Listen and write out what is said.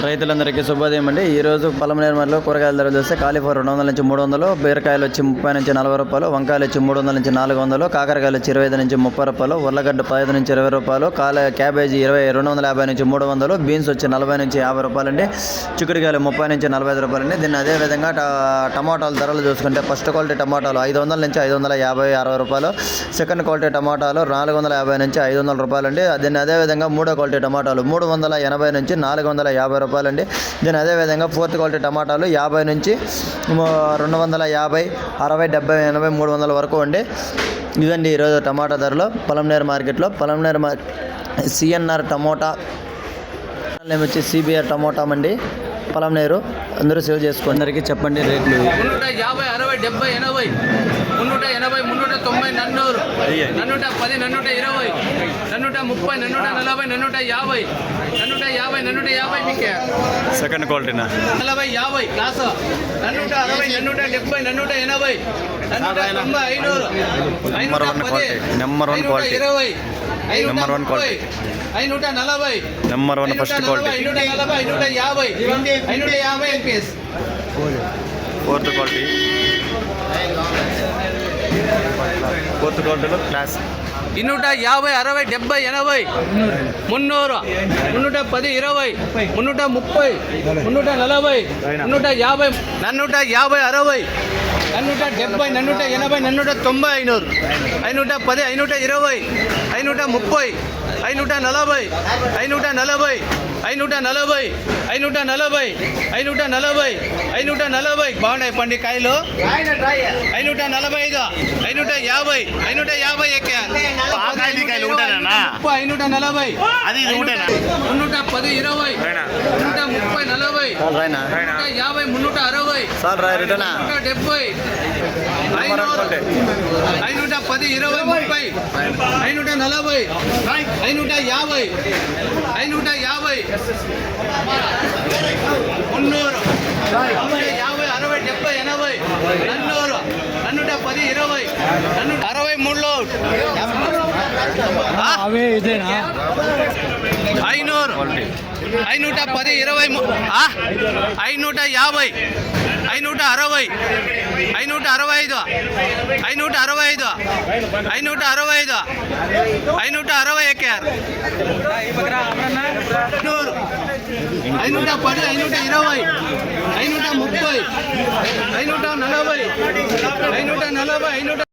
రైతులందరికీ శుభోదయం అండి. ఈరోజు పొలంనేరు మరిలో కూరగాయల ధరలు చూస్తే కాలీఫ్లవర్ 200 నుంచి 300, బీరకాయలు వచ్చి 30 నుంచి 40 రూపాయలు, వంకాయలు వచ్చి 300 నుంచి 400, కాకరకాయలు వచ్చి 25 నుంచి 30 రూపాయలు, ఉర్లగడ్డ 15 నుంచి 20 రూపాయలు, క్యాబేజీ 250 నుంచి 300, బీన్స్ వచ్చి 40 నుంచి 50 రూపాయలు అండి, చిక్కుడుకాయలు 30 నుంచి 45 రూపాయలు అండి. దీన్ని అదేవిధంగా టమాటాల ధరలు చూసుకుంటే ఫస్ట్ క్వాలిటీ టమాటాలు 500 నుంచి 550, 60 రూపాయలు, సెకండ్ క్వాలిటీ టమాటాలు 450 నుంచి 500 రూపాయలు అండి. దీన్ని అదేవిధంగా మూడో క్వాలిటీ టమాటాలు 380 నుంచి 450 రూపాయలు అండి. దీని అదేవిధంగా ఫోర్త్ క్వాలిటీ టమాటాలు 50 నుంచి 250, 60, 70, 80, 300 వరకు అండి. ఇదండి ఈరోజు టమాటా ధరలు పొలంనేరు మార్కెట్లో. సిఎన్ఆర్ టమోటా నేమ్ వచ్చి సిబిఆర్ టమోటా అండి, పొలంనేరు. అందరూ సేవ్ చేసుకోండి. అందరికీ చెప్పండి రేట్లు. 350, 60, 70, 80, 380, 390, 400, 410, 420, 430, 440, 450, మీకే సెకండ్ క్వాలిటీనా 40, 50 class 460, 470, 480, 490, 510, number 1 quality, 520, number 1 quality, 540, number 1 first quality, 540, 550 MPS fourth క్వాలిటీలో క్లాస్ 250, 60, 70, 80, 300, 310, 20, 330, 340, 350, 450, 60, 470, 480, 490, 510, 520, 530, 540, 540, 540, 540, 540 బాగున్నాయి పండి కాయలు. 545, 550, 550 ఎక్కారు. 540, అది 310, 20, 330, 40, 150, 360, 170, 510, 20, 30, 540, 550, 550, 300, 50, 60, 70, 80, 400, 410, 20, 63లో 500, 510, 20, 550, 560, 565, 565, 565, 560 ఎక్కారు. 510, 520, 530, 540, 540,